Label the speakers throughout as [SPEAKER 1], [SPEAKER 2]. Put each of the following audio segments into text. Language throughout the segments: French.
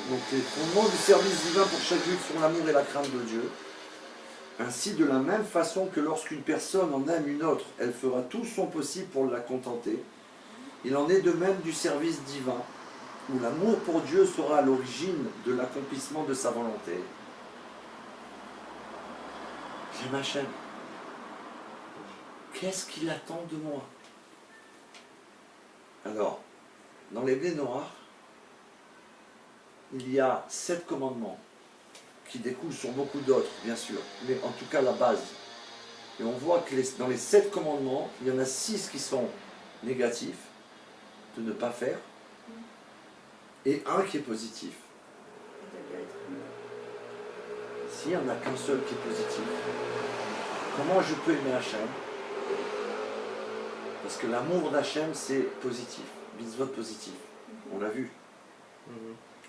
[SPEAKER 1] Donc les fondements du service divin pour chaque juif sont l'amour et la crainte de Dieu. Ainsi, de la même façon que lorsqu'une personne en aime une autre, elle fera tout son possible pour la contenter. Il en est de même du service divin, où l'amour pour Dieu sera à l'origine de l'accomplissement de sa volonté. J'aime Hachem. Qu'est-ce qu'il attend de moi? Alors, dans les blés noirs, il y a 7 commandements qui découlent sur beaucoup d'autres, bien sûr, mais en tout cas la base. Et on voit que dans les 7 commandements, il y en a 6 qui sont négatifs, de ne pas faire, et un qui est positif. S'il n'y en a qu'un seul qui est positif, comment je peux aimer Hachem? Parce que l'amour d'Hachem, c'est positif, mitzvot positif, on l'a vu.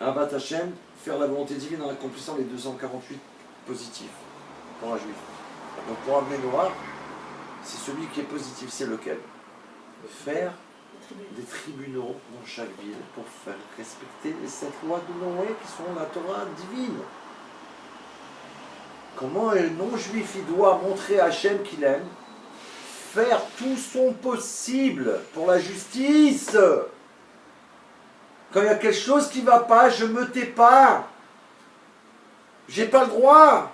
[SPEAKER 1] Avat Hachem, faire la volonté divine en accomplissant les 248 positifs pour un juif. Donc pour un Noir, c'est celui qui est positif, c'est lequel? Faire des tribunaux dans chaque ville pour faire respecter les 7 lois de Noé qui sont la Torah divine. Comment un non-juif il doit montrer à Hachem qu'il aime? Faire tout son possible pour la justice. Quand il y a quelque chose qui ne va pas, je ne me tais pas. J'ai pas le droit.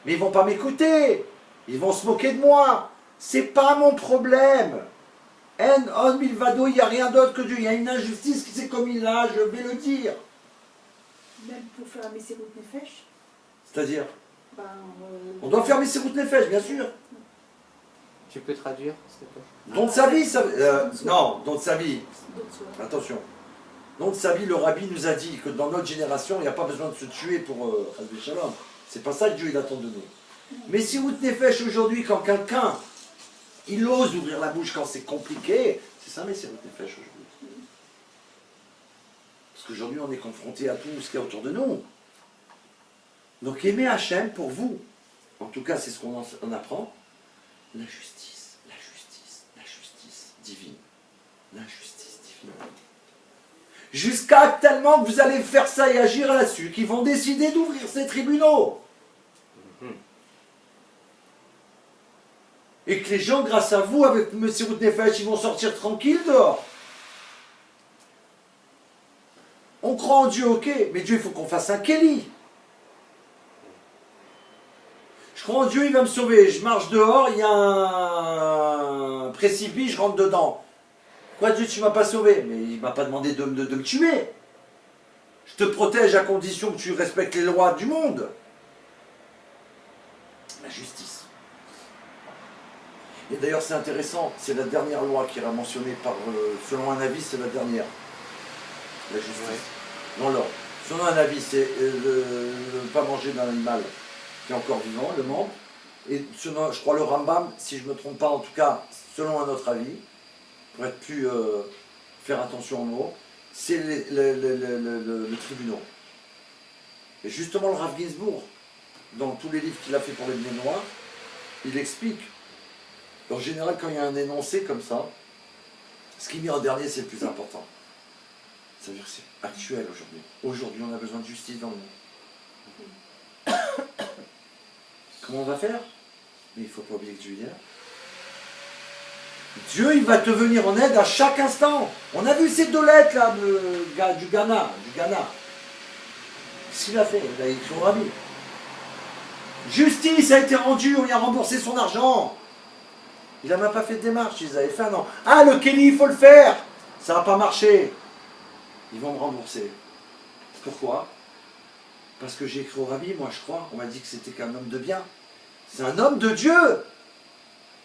[SPEAKER 1] Mais ils ne vont pas m'écouter. Ils vont se moquer de moi. C'est pas mon problème. En on milvado, il n'y a rien d'autre que Dieu. Il y a une injustice qui s'est commise là, je vais le dire.
[SPEAKER 2] Même pour faire un Messirut Nefesh.
[SPEAKER 1] C'est-à-dire on doit faire Messirut Nefesh, bien sûr.
[SPEAKER 3] Tu peux traduire, s'il te plaît?
[SPEAKER 1] Don de sa vie, ça, non, don de sa vie. Attention. Don de sa vie, le rabbi nous a dit que dans notre génération, il n'y a pas besoin de se tuer pour Chas Shalom. C'est pas ça que Dieu il attend de nous. Mais si vous Nefesh aujourd'hui, quand quelqu'un il ose ouvrir la bouche quand c'est compliqué, c'est ça, mais c'est votre Nefesh aujourd'hui. Parce qu'aujourd'hui, on est confronté à tout ce qu'il y a autour de nous. Donc, aimer Hachem pour vous, en tout cas, c'est ce qu'on en apprend, la justice, la justice, la justice divine. La justice divine. Jusqu'à tellement que vous allez faire ça et agir là-dessus, qu'ils vont décider d'ouvrir ces tribunaux. Et que les gens, grâce à vous, avec Messirut Nefesh, ils vont sortir tranquilles dehors. On croit en Dieu, ok, mais Dieu, il faut qu'on fasse un Kéli. Je crois en Dieu, il va me sauver. Je marche dehors, il y a un précipice, je rentre dedans. Quoi, Dieu, tu ne m'as pas sauvé? Mais il ne m'a pas demandé de me tuer. Je te protège à condition que tu respectes les lois du monde. La justice. Et d'ailleurs, c'est intéressant, c'est la dernière loi qui est mentionnée par, selon un avis, c'est la dernière. La justice. Ouais. Dans l'ordre. Selon un avis, c'est ne pas manger d'un animal qui est encore vivant, le membre. Et selon, je crois, le Rambam, si je ne me trompe pas, en tout cas, selon un autre avis, pour être plus, faire attention aux mots, c'est le tribunal. Et justement, le Rav Ginsburg, dans tous les livres qu'il a fait pour les Bnei Noirs, il explique. En général, quand il y a un énoncé comme ça, ce qui est mis en dernier, c'est le plus important. Ça veut dire que c'est actuel aujourd'hui. Aujourd'hui, on a besoin de justice dans le monde. Comment on va faire? Mais il ne faut pas oublier que Dieu est là. Dieu, il va te venir en aide à chaque instant. On a vu ces 2 lettres là, du Ghana. Qu'est-ce qu'il a fait? Il a écrit au rabbi. Justice a été rendue, on lui a remboursé son argent. Il n'a même pas fait de démarche, ils avaient fait un an. Ah, le Kéli, il faut le faire. Ça n'a pas marché. Ils vont me rembourser. Pourquoi? Parce que j'ai écrit au rabbi, moi je crois. On m'a dit que c'était qu'un homme de bien. C'est un homme de Dieu.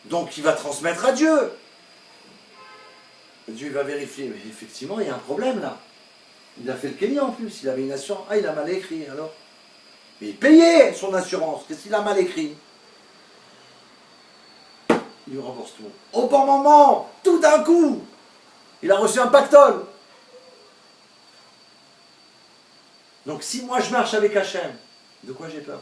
[SPEAKER 1] Donc il va transmettre à Dieu. Dieu va vérifier. Mais effectivement, il y a un problème là. Il a fait le Kéli en plus. Il avait une assurance. Ah, il a mal écrit alors. Mais il payait son assurance. Qu'est-ce qu'il a mal écrit? Il lui rembourse tout. Au bon moment, tout d'un coup, il a reçu un pactole. Donc si moi je marche avec Hachem, de quoi j'ai peur?